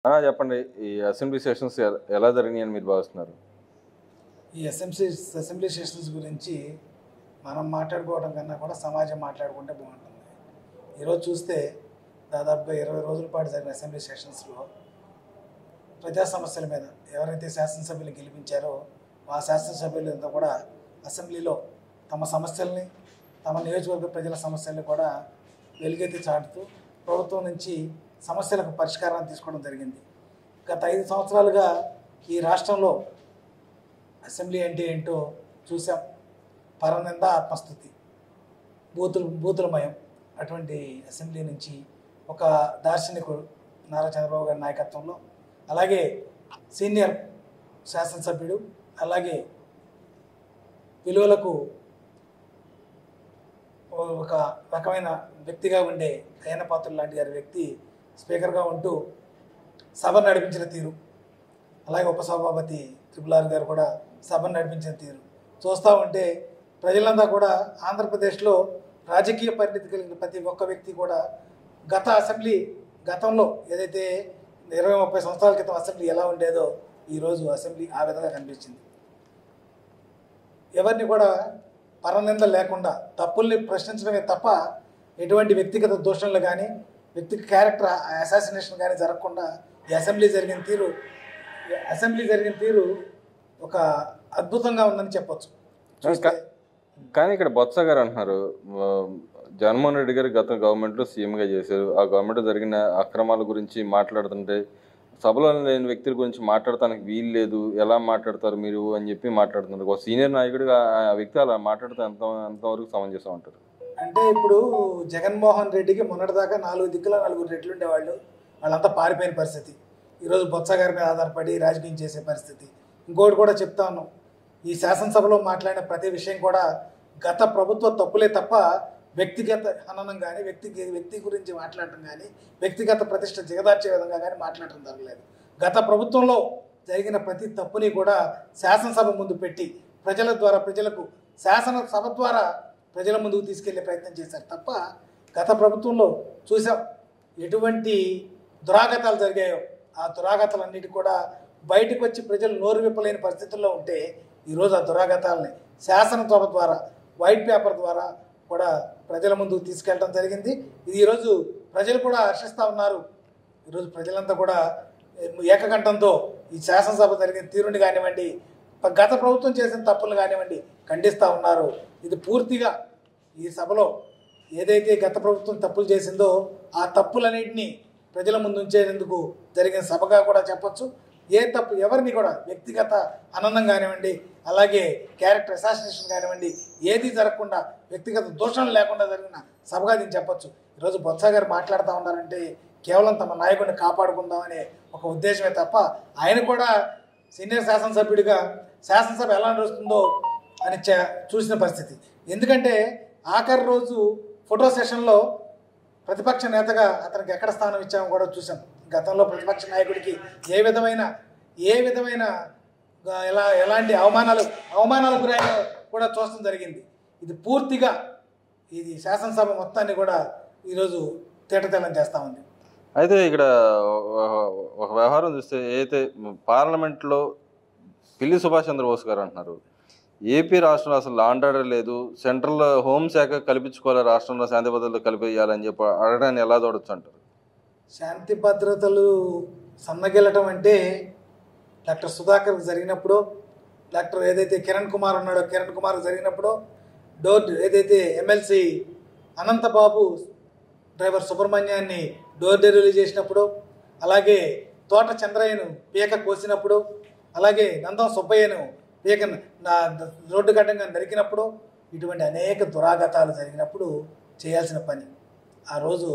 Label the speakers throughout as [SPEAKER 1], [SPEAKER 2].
[SPEAKER 1] చెప్పండి. ఈ assembly sessions ఎలా జరిగినాయని మీరు భావిస్తున్నారు?
[SPEAKER 2] ఈ అసెంబ్లీ సెషన్స్ గురించి మనం మాట్లాడుకోవడం కన్నా కూడా సమాజం మాట్లాడుకుంటే బాగుంటుంది. ఈరోజు చూస్తే దాదాపుగా 20 రోజుల పాటు జరిగిన అసెంబ్లీ సెషన్స్లో ప్రజా సమస్యల మీద ఎవరైతే శాసనసభ్యులు గెలిపించారో ఆ శాసనసభ్యులంతా కూడా అసెంబ్లీలో తమ సమస్యల్ని, తమ నియోజకవర్గ ప్రజల సమస్యల్ని కూడా వెలుగెత్తి చాటుతూ ప్రభుత్వం నుంచి సమస్యలకు పరిష్కారాన్ని తీసుకోవడం జరిగింది. గత 5 సంవత్సరాలుగా ఈ రాష్ట్రంలో అసెంబ్లీ అంటే ఏంటో చూసాం. పరనింద, ఆత్మస్థుతి, బూతులమయం. అటువంటి అసెంబ్లీ నుంచి ఒక దార్శనికుడు నారా చంద్రబాబు గారి నాయకత్వంలో, అలాగే సీనియర్ శాసనసభ్యుడు, అలాగే విలువలకు ఒక రకమైన వ్యక్తిగా ఉండే అయ్యన్న పాత్రుడు లాంటి గారి వ్యక్తి స్పీకర్గా ఉంటూ సభను నడిపించిన తీరు, అలాగే ఉపసభాపతి త్రిపుల్ గారు కూడా సభను నడిపించిన తీరు చూస్తూ ఉంటే ప్రజలంతా కూడా ఆంధ్రప్రదేశ్లో రాజకీయ పరిణితి కలిగిన ప్రతి ఒక్క వ్యక్తి కూడా గతంలో ఏదైతే 20-30 సంవత్సరాల క్రితం అసెంబ్లీ ఎలా ఉండేదో ఈరోజు అసెంబ్లీ ఆ విధంగా కనిపించింది. ఎవరిని కూడా పరనింద లేకుండా తప్పుల్ని ప్రశ్నించడమే తప్ప ఎటువంటి వ్యక్తిగత దూషణలు కానీ వ్యక్తిగత క్యారెక్టర్ అసాసినేషన్ కానీ జరగకుండా ఈ అసెంబ్లీ జరిగిన తీరు ఒక అద్భుతంగా ఉందని చెప్పొచ్చు.
[SPEAKER 1] కానీ ఇక్కడ బొత్స గారు అంటున్నారు, జగన్మోహన్ రెడ్డి గారు గత గవర్నమెంట్లో సీఎంగా చేశారు, ఆ గవర్నమెంట్లో జరిగిన అక్రమాల గురించి మాట్లాడుతుంటే సభలో లేని వ్యక్తుల గురించి మాట్లాడటానికి వీలు లేదు, ఎలా మాట్లాడతారు మీరు అని చెప్పి మాట్లాడుతున్నారు. ఒక సీనియర్ నాయకుడిగా ఆ వ్యక్తి అలా మాట్లాడితే ఎంతవరకు సమంజసం అంటారు?
[SPEAKER 2] అంటే ఇప్పుడు జగన్మోహన్ రెడ్డికి మొన్నటిదాకా 4 దిక్కుల 4 రెట్లు ఉండేవాళ్ళు, వాళ్ళంతా పారిపోయిన పరిస్థితి. ఈరోజు బొత్స గారి మీద ఆధారపడి రాజకీయం చేసే పరిస్థితి. ఇంకోటి కూడా చెప్తా ఉన్నాం, ఈ శాసనసభలో మాట్లాడిన ప్రతి విషయం కూడా గత ప్రభుత్వ తప్పులే తప్ప వ్యక్తిగత హననం కానీ వ్యక్తి గురించి మాట్లాడటం కానీ వ్యక్తిగత ప్రతిష్ట దిగదార్చే విధంగా కానీ మాట్లాడటం జరగలేదు. గత ప్రభుత్వంలో జరిగిన ప్రతి తప్పుని కూడా శాసనసభ ముందు పెట్టి ప్రజలకు శాసనసభ ద్వారా ప్రజల ముందుకు తీసుకెళ్లే ప్రయత్నం చేశారు తప్ప గత ప్రభుత్వంలో చూసాం ఎటువంటి దురాగతాలు జరిగాయో ఆ దురాగతాలన్నిటి కూడా బయటకు వచ్చి ప్రజలు నోరు విప్పలేని పరిస్థితుల్లో ఉంటే ఈరోజు ఆ దురాగతాలని శాసనసభ ద్వారా వైట్ పేపర్ ద్వారా కూడా ప్రజల ముందుకు తీసుకెళ్ళడం జరిగింది. ఇది ఈరోజు ప్రజలు కూడా హర్షిస్తూ ఉన్నారు. ఈరోజు ప్రజలంతా కూడా ఏకకంఠంతో ఈ శాసనసభ జరిగిన తీరుని కానివ్వండి, గత ప్రభుత్వం చేసిన తప్పులు కానివ్వండి ఖండిస్తూ ఉన్నారు. ఇది పూర్తిగా ఈ సభలో ఏదైతే గత ప్రభుత్వం తప్పులు చేసిందో ఆ తప్పులన్నింటినీ ప్రజల ముందు ఉంచేందుకు జరిగిన సభగా కూడా చెప్పొచ్చు. ఏ తప్పు ఎవరిని కూడా వ్యక్తిగత ఆనందం కానివ్వండి, అలాగే క్యారెక్టర్ అసాసినేషన్ కానివ్వండి, ఏది జరగకుండా వ్యక్తిగత దోషణలు లేకుండా జరిగిన సభగా దీన్ని చెప్పొచ్చు. ఈరోజు బొత్స గారు మాట్లాడుతూ ఉన్నారంటే కేవలం తమ నాయకుడిని కాపాడుకుందామనే ఒక ఉద్దేశమే తప్ప ఆయన కూడా సీనియర్ శాసనసభ్యుడిగా శాసనసభ ఎలా నడుస్తుందో అని చూసిన పరిస్థితి. ఎందుకంటే ఆఖరి రోజు ఫోటో సెషన్లో ప్రతిపక్ష నేతగా అతనికి ఎక్కడ స్థానం ఇచ్చామో కూడా చూసాం. గతంలో ప్రతిపక్ష నాయకుడికి ఏ విధమైన ఎలాంటి అవమానాలు గురైనా కూడా చూడటం జరిగింది. ఇది పూర్తిగా ఇది శాసనసభ మొత్తాన్ని కూడా ఈరోజు తేటతెల్లం చేస్తూ ఉంది.
[SPEAKER 1] అయితే ఇక్కడ ఒక వ్యవహారం చూస్తే ఏదైతే పార్లమెంట్లో పిల్లి సుభాష్ చంద్రబోస్ గారు అంటున్నారు, ఏపీ రాష్ట్రంలో అసలు లా అండ్ ఆర్డర్ లేదు, సెంట్రల్ హోంశాఖ కల్పించుకోవాలి, రాష్ట్రంలో శాంతి భద్రతలు కలిపేయాలని చెప్పి అడగడాన్ని ఎలా చూడొచ్చు అంటారు?
[SPEAKER 2] శాంతి భద్రతలు సన్నగిల్లటం అంటే డాక్టర్ సుధాకర్ జరిగినప్పుడు, డాక్టర్ ఏదైతే కిరణ్ కుమార్ ఉన్నాడో కిరణ్ కుమార్ జరిగినప్పుడు, ఏదైతే MLC Anantha Babu driver సుబ్రహ్మణ్యాన్ని door delivery చేసినప్పుడు, అలాగే తోట చంద్రయ్యను పీక కోసినప్పుడు, అలాగే నందం సుబ్బయ్యను పీక రోడ్డు గడ్డంగా నరికినప్పుడు, ఇటువంటి అనేక దురాఘాతాలు జరిగినప్పుడు చేయాల్సిన పని ఆ రోజు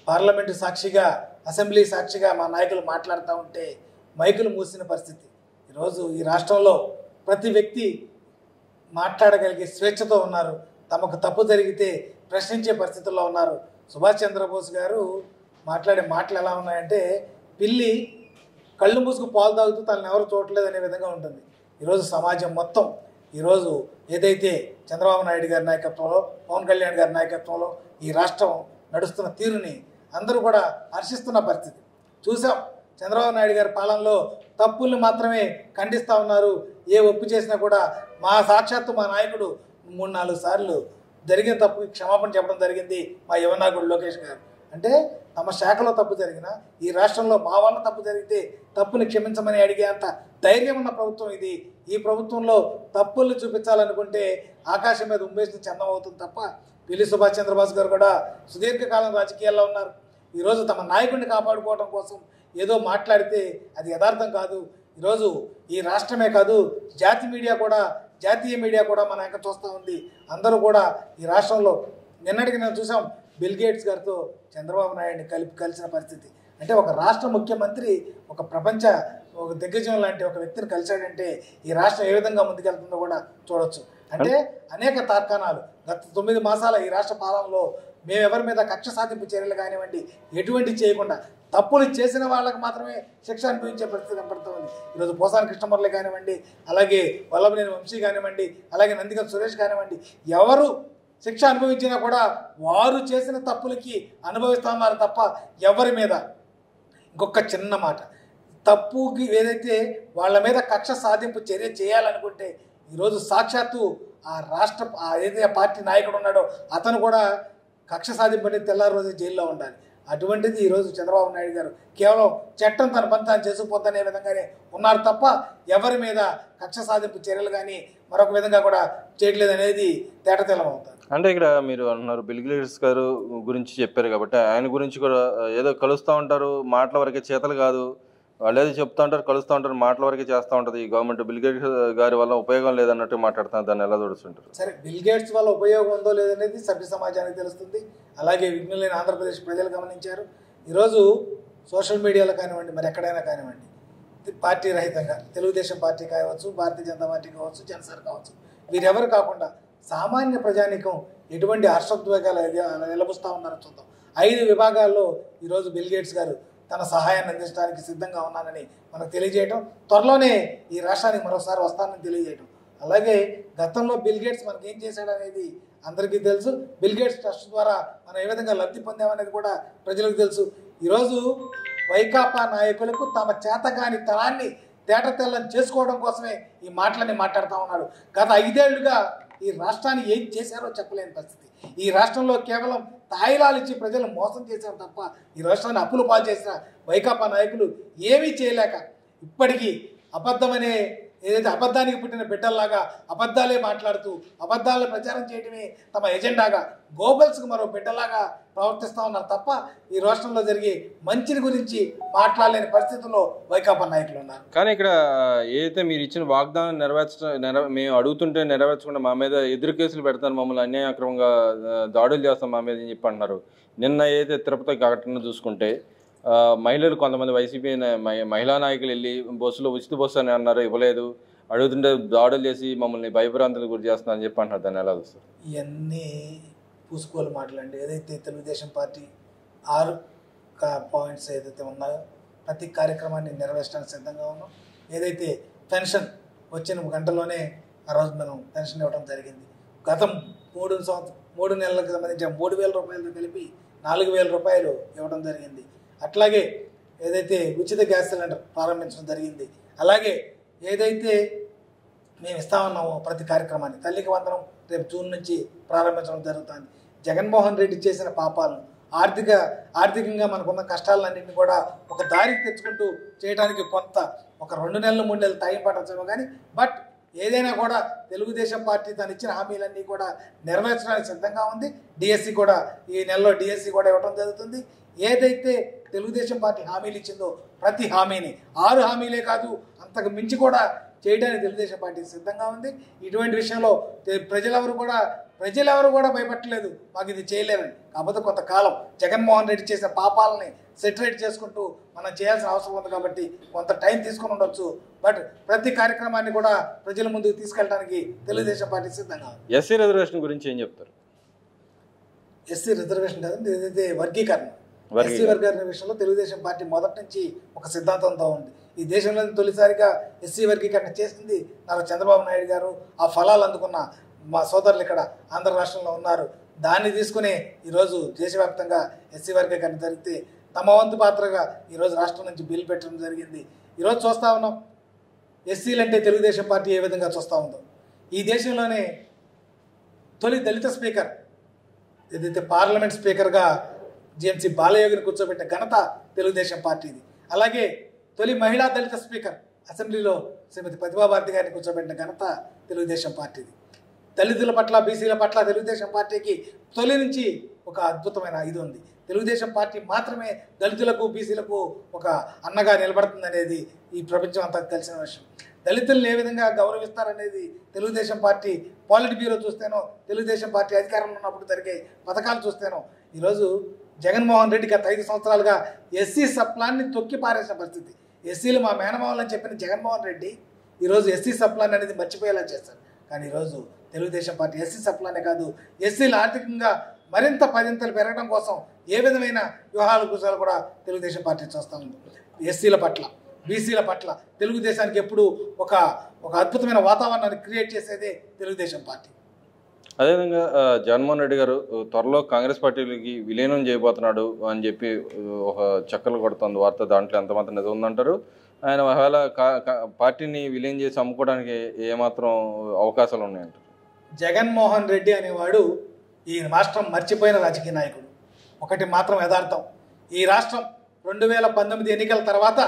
[SPEAKER 2] పార్లమెంటు సాక్షిగా అసెంబ్లీ సాక్షిగా మా నాయకులు మాట్లాడుతూ ఉంటే మైకులు మూసిన పరిస్థితి. ఈరోజు ఈ రాష్ట్రంలో ప్రతి వ్యక్తి మాట్లాడగలిగే స్వేచ్ఛతో ఉన్నారు. తమకు తప్పు జరిగితే ప్రశ్నించే పరిస్థితుల్లో ఉన్నారు. సుభాష్ చంద్రబోస్ గారు మాట్లాడే మాటలు ఎలా ఉన్నాయంటే పిల్లి కళ్ళు మూసుకు పాలు తాగుతూ తనని ఎవరు చూడలేదు అనే విధంగా ఉంటుంది. ఈరోజు సమాజం మొత్తం ఈరోజు ఏదైతే చంద్రబాబు నాయుడు గారి నాయకత్వంలో, పవన్ కళ్యాణ్ గారి నాయకత్వంలో ఈ రాష్ట్రం నడుస్తున్న తీరుని అందరూ కూడా హర్షిస్తున్న పరిస్థితి చూసాం. చంద్రబాబు నాయుడు గారి పాలనలో తప్పుల్ని మాత్రమే ఖండిస్తూ ఉన్నారు. ఏ ఒప్పు చేసినా కూడా సాక్షాత్తు మా నాయకుడు 3-4 సార్లు జరిగిన తప్పుకి క్షమాపణ చెప్పడం జరిగింది మా యువనాయకుడు లోకేష్ గారు. అంటే తమ శాఖలో తప్పు జరిగినా ఈ రాష్ట్రంలో మా వల్ల తప్పు జరిగితే తప్పుని క్షమించమని అడిగే అంత ధైర్యం ఉన్న ప్రభుత్వం ఇది. ఈ ప్రభుత్వంలో తప్పుల్ని చూపించాలనుకుంటే ఆకాశం మీద ఉమ్మేసిన చందం అవుతుంది తప్ప. పిల్లి సుభాష్ చంద్రబోస్ గారు కూడా సుదీర్ఘకాలం రాజకీయాల్లో ఉన్నారు. ఈరోజు తమ నాయకుడిని కాపాడుకోవడం కోసం ఏదో మాట్లాడితే అది యథార్థం కాదు. ఈరోజు ఈ రాష్ట్రమే కాదు జాతీయ మీడియా కూడా మన వెనక చూస్తూ ఉంది. అందరూ కూడా ఈ రాష్ట్రంలో నిన్నటికి నేను చూసాం బిల్ గేట్స్ గారితో చంద్రబాబు నాయుడిని కలిసిన పరిస్థితి. అంటే ఒక రాష్ట్ర ముఖ్యమంత్రి ఒక దిగ్గజం లాంటి ఒక వ్యక్తిని కలిశాడంటే ఈ రాష్ట్రం ఏ విధంగా ముందుకెళ్తుందో కూడా చూడొచ్చు. అంటే అనేక తార్కాణాలు గత 9 మాసాల ఈ రాష్ట్ర పాలనలో మేము ఎవరి మీద కక్ష సాధింపు చర్యలు కానివ్వండి ఎటువంటి చేయకుండా తప్పులు చేసిన వాళ్ళకి మాత్రమే శిక్ష అనుభవించే పరిస్థితి కనపడుతుంది. ఈరోజు పోసాని కృష్ణమురళి కానివ్వండి, అలాగే వల్లభనేని వంశీ కానివ్వండి, అలాగే నందిగం సురేష్ కానివ్వండి, ఎవరు శిక్ష అనుభవించినా కూడా వారు చేసిన తప్పులకి అనుభవిస్తున్నారు తప్ప ఎవరి మీద ఇంకొక చిన్న మాట తప్పుకి ఏదైతే వాళ్ళ మీద కక్ష సాధింపు చర్య చేయాలనుకుంటే ఈరోజు సాక్షాత్తు ఏదైతే పార్టీ నాయకుడు ఉన్నాడో అతను కూడా కక్ష సాధింపు అనేది తెల్లారి రోజు జైల్లో ఉండాలి. అటువంటిది ఈరోజు చంద్రబాబు నాయుడు గారు కేవలం చట్టం తన పని తాను చేసుకుపోద్దనే విధంగానే ఉన్నారు తప్ప ఎవరి మీద కక్ష సాధింపు చర్యలు కానీ మరొక విధంగా కూడా చేయట్లేదు అనేది తేటతెల్లం అవుతుంది.
[SPEAKER 1] అంటే ఇక్కడ మీరు అంటున్నారు బిల్ గేట్స్ గారు గురించి చెప్పారు కాబట్టి ఆయన గురించి కూడా ఏదో కలుస్తూ ఉంటారు, మాటల వరకే చేతలు కాదు, వాళ్ళు ఏదో చెప్తూ ఉంటారు, కలుస్తూ ఉంటారు, మాటల వరకే చేస్తూ ఉంటుంది ఈ గవర్నమెంట్. బిల్ గేట్స్ గారి వల్ల ఉపయోగం లేదన్నట్టు మాట్లాడుతున్నారు. దాన్ని ఎలా చూడుతుంటారు?
[SPEAKER 2] సరే, బిల్ గేట్స్ వల్ల ఉపయోగం ఉందో లేదనేది సభ్య సమాజానికి తెలుస్తుంది. అలాగే విఘ్నులైన ఆంధ్రప్రదేశ్ ప్రజలు గమనించారు. ఈరోజు సోషల్ మీడియాలో కానివ్వండి మరి ఎక్కడైనా కానివ్వండి పార్టీ రహితంగా తెలుగుదేశం పార్టీ కావచ్చు, భారతీయ జనతా పార్టీ కావచ్చు, జనసేన కావచ్చు, వీరెవరు కాకుండా సామాన్య ప్రజానికం ఎటువంటి హర్షోద్వేగాలు వెలబుస్తూ ఉన్నారో చూద్దాం. 5 విభాగాల్లో ఈరోజు బిల్ గేట్స్ గారు తన సహాయాన్ని అందించడానికి సిద్ధంగా ఉన్నానని మనకు తెలియజేయటం, త్వరలోనే ఈ రాష్ట్రానికి మరోసారి వస్తానని తెలియజేయటం. అలాగే గతంలో బిల్ గేట్స్ మనకి ఏం చేశాడనేది అందరికీ తెలుసు. బిల్ గేట్స్ ట్రస్ట్ ద్వారా మనం ఏ విధంగా లబ్ధి పొందామనేది కూడా ప్రజలకు తెలుసు. ఈరోజు వైకాపా నాయకులకు తమ చేతగాని తరాన్ని తేటతెల్లం చేసుకోవడం కోసమే ఈ మాటలన్నీ మాట్లాడుతూ ఉన్నాడు. గత 5 ఏళ్లుగా ఈ రాష్ట్రాన్ని ఏం చేశారో చెప్పలేని పరిస్థితి. ఈ రాష్ట్రంలో కేవలం తాయిలాలు ఇచ్చి ప్రజలు మోసం చేశారు తప్ప ఈ రాష్ట్రాన్ని అప్పులు పాలు చేసిన వైకాపా నాయకులు ఏమీ చేయలేక ఇప్పటికీ ఏదైతే అబద్ధానికి పుట్టిన బిడ్డల్లాగా అబద్ధాలే మాట్లాడుతూ అబద్ధాలను ప్రచారం చేయడమే తమ ఎజెండాగా గోబల్స్కి మరో బిడ్డలాగా ప్రవర్తిస్తూ ఉన్నారు తప్ప ఈ రాష్ట్రంలో జరిగే మంచిని గురించి మాట్లాడలేని పరిస్థితుల్లో వైకాపా నాయకులు ఉన్నారు.
[SPEAKER 1] కానీ ఇక్కడ ఏదైతే మీరు ఇచ్చిన వాగ్దానం మేము అడుగుతుంటే నెరవేర్చకుండా మా మీద ఎదురు కేసులు పెడతారు, మమ్మల్ని అన్యాయక్రమంగా దాడులు చేస్తాం మా మీద అని చెప్పి అంటున్నారు. నిన్న ఏదైతే తిరుపతి ఘటన చూసుకుంటే మహిళలు కొంతమంది వైసీపీ మహిళా నాయకులు వెళ్ళి బస్సులో ఉచిత బస్సు అని అన్నారు, ఇవ్వలేదు, అడుగుతుంటే దాడులు చేసి మమ్మల్ని భయభ్రాంతులకు గురి చేస్తున్నారని చెప్పి అంటున్నారు. దాన్ని ఎలా చూస్తారు?
[SPEAKER 2] ఇవన్నీ పూసుకోలు మాటలండి. ఏదైతే తెలుగుదేశం పార్టీ 6 పాయింట్స్ ఏదైతే ఉన్నాయో ప్రతి కార్యక్రమాన్ని నెరవేర్చడానికి సిద్ధంగా ఉన్నాం. ఏదైతే పెన్షన్ వచ్చిన గంటలోనే ఆ రోజు మనం పెన్షన్ ఇవ్వడం జరిగింది. గతం 3 నెలలకు సంబంధించిన 3,000 రూపాయలతో కలిపి 4,000 రూపాయలు ఇవ్వడం జరిగింది. అట్లాగే ఏదైతే ఉచిత గ్యాస్ సిలిండర్ ప్రారంభించడం జరిగింది. అలాగే ఏదైతే మేము ఇస్తా ఉన్నామో ప్రతి కార్యక్రమాన్ని తల్లికి వందనం రేపు జూన్ నుంచి ప్రారంభించడం జరుగుతుంది. జగన్మోహన్ రెడ్డి చేసిన పాపాలను ఆర్థికంగా మనకున్న కష్టాలన్నింటినీ కూడా ఒక దారికి తెచ్చుకుంటూ చేయడానికి ఒక 2 నెలలు 3 నెలలు టైం పట్టచ్చు. కానీ బట్ ఏదైనా కూడా తెలుగుదేశం పార్టీ తను ఇచ్చిన హామీలన్నీ కూడా నెరవేర్చడానికి సిద్ధంగా ఉంది. డిఎస్సి కూడా ఈ నెలలో డిఎస్సి కూడా ఇవ్వడం జరుగుతుంది. ఏదైతే తెలుగుదేశం పార్టీ హామీలు ఇచ్చిందో ప్రతి హామీని 6 హామీలే కాదు అంతకు మించి కూడా చేయడానికి తెలుగుదేశం పార్టీ సిద్ధంగా ఉంది. ఇటువంటి విషయంలో ప్రజలెవరు కూడా భయపడలేదు, మాకు ఇది చేయలేరని. కాకపోతే కొంతకాలం జగన్మోహన్ రెడ్డి చేసిన పాపాలని సెటరేట్ చేసుకుంటూ మనం చేయాల్సిన అవసరం ఉంది కాబట్టి కొంత టైం తీసుకుని ఉండొచ్చు. బట్ ప్రతి కార్యక్రమాన్ని కూడా ప్రజల ముందుకు తీసుకెళ్ళడానికి తెలుగుదేశం పార్టీ సిద్ధంగా ఉంది.
[SPEAKER 1] ఎస్సీ రిజర్వేషన్ గురించి ఏం చెప్తారు?
[SPEAKER 2] ఎస్సీ రిజర్వేషన్ కాదండి, ఏదైతే వర్గీకరణ ఎస్సీ వర్గీకరణ విషయంలో తెలుగుదేశం పార్టీ మొదటి నుంచి ఒక సిద్ధాంతంతో ఉంది. ఈ దేశంలో తొలిసారిగా ఎస్సీ వర్గీకరణ చేసింది నాకు చంద్రబాబు నాయుడు గారు. ఆ ఫలాలు అందుకున్న మా సోదరులు ఇక్కడ ఆంధ్ర రాష్ట్రంలో ఉన్నారు. దాన్ని తీసుకుని ఈరోజు దేశవ్యాప్తంగా ఎస్సీ వర్గీకరణ జరిగితే తమ వంతు పాత్రగా ఈరోజు రాష్ట్రం నుంచి బిల్ పెట్టడం జరిగింది. ఈరోజు చూస్తూ ఉన్నాం ఎస్సీలు అంటే తెలుగుదేశం పార్టీ ఏ విధంగా చూస్తూ ఉందో. ఈ దేశంలోనే తొలి దళిత స్పీకర్ ఏదైతే పార్లమెంట్ స్పీకర్గా జిఎంసీ బాలయోగిని కూర్చోబెట్టిన ఘనత తెలుగుదేశం పార్టీది. అలాగే తొలి మహిళా దళిత స్పీకర్ అసెంబ్లీలో శ్రీమతి ప్రతిభాభారతి గారిని కూర్చోబెట్టిన ఘనత తెలుగుదేశం పార్టీది. దళితుల పట్ల బీసీల పట్ల తెలుగుదేశం పార్టీకి తొలి నుంచి ఒక అద్భుతమైన ఇది ఉంది. తెలుగుదేశం పార్టీ మాత్రమే దళితులకు బీసీలకు ఒక అన్నగా నిలబడుతుందనేది ఈ ప్రపంచం అంతా తెలిసిన విషయం. దళితులను ఏ విధంగా గౌరవిస్తారనేది Telugu Desam party పాలిట్ bureau చూస్తేనో, Telugu Desam party అధికారంలో ఉన్నప్పుడు జరిగే పథకాలు చూస్తేనో, ఈరోజు జగన్మోహన్ రెడ్డి గత 5 సంవత్సరాలుగా ఎస్సీ సప్లాన్ని తొక్కి పారేసిన పరిస్థితి. ఎస్సీలు మా మేనమావలని చెప్పిన జగన్మోహన్ రెడ్డి ఈరోజు ఎస్సీ సప్లాన్ అనేది మర్చిపోయేలా చేశారు. కానీ ఈరోజు తెలుగుదేశం పార్టీ ఎస్సీ సప్లానే కాదు, ఎస్సీలు ఆర్థికంగా మరింత పదింతలు పెరగడం కోసం ఏ విధమైన వ్యూహాల కుశాలు కూడా తెలుగుదేశం పార్టీ చూస్తూ ఉంది. ఎస్సీల పట్ల బీసీల పట్ల తెలుగుదేశానికి ఎప్పుడు ఒక అద్భుతమైన వాతావరణాన్ని క్రియేట్ చేసేదే తెలుగుదేశం పార్టీ.
[SPEAKER 1] అదేవిధంగా జగన్మోహన్ రెడ్డి గారు త్వరలో కాంగ్రెస్ పార్టీకి విలీనం చేయబోతున్నాడు అని చెప్పి ఒక చక్కర్లు కొడుతుంది వార్త. దాంట్లో ఎంతమాత్రం నిజం ఉందంటారు? ఆయన ఒకవేళ పార్టీని విలీనం చేసి అమ్ముకోవడానికి ఏమాత్రం అవకాశాలు ఉన్నాయంటారు?
[SPEAKER 2] జగన్మోహన్ రెడ్డి అనేవాడు ఈ రాష్ట్రం మర్చిపోయిన రాజకీయ నాయకుడు. ఒకటి మాత్రం యథార్థం, ఈ రాష్ట్రం 2019 ఎన్నికల తర్వాత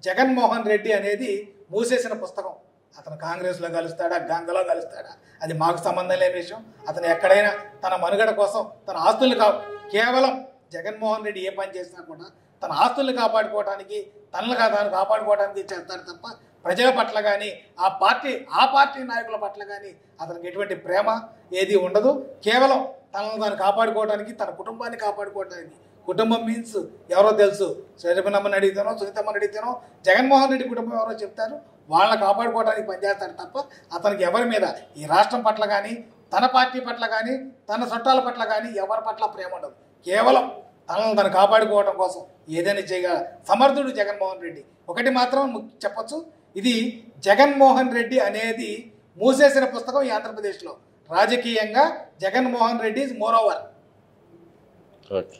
[SPEAKER 2] జగన్మోహన్ రెడ్డి అనేది మూసేసిన పుస్తకం. అతను కాంగ్రెస్లో కలుస్తాడా, గంగలో కలుస్తాడా, అది మాకు సంబంధం లేని విషయం. అతను ఎక్కడైనా తన మనుగడ కోసం తన ఆస్తులు కేవలం జగన్మోహన్ రెడ్డి ఏ పని చేసినా కూడా తన ఆస్తుల్ని కాపాడుకోవడానికి, తనను తాను కాపాడుకోవడానికి చేస్తాడు తప్ప ప్రజల పట్ల కానీ ఆ పార్టీ నాయకుల పట్ల కానీ అతనికి ఎటువంటి ప్రేమ ఏది ఉండదు. కేవలం తనను తాను కాపాడుకోవడానికి, తన కుటుంబాన్ని కాపాడుకోవడానికి. కుటుంబం మీన్స్ ఎవరో తెలుసు, శ్రీరమణమ్మని అడిగితేనో, సునీతమ్మని అడిగితేనో, జగన్మోహన్ రెడ్డి కుటుంబం ఎవరో చెప్తారు. వాళ్ళని కాపాడుకోవడానికి పనిచేస్తాడు తప్ప అతనికి ఎవరి మీద ఈ రాష్ట్రం పట్ల కానీ, తన పార్టీ పట్ల కానీ, తన చుట్టాల పట్ల కానీ ఎవరి పట్ల ప్రేమ ఉండదు. కేవలం తనను తను కాపాడుకోవడం కోసం ఏదైనా చేయగల సమర్థుడు జగన్మోహన్ రెడ్డి. ఒకటి మాత్రం చెప్పచ్చు, ఇది జగన్మోహన్ రెడ్డి అనేది మూసేసిన పుస్తకం ఈ ఆంధ్రప్రదేశ్లో. రాజకీయంగా Jaganmohan Reddy is more over.
[SPEAKER 1] Okay.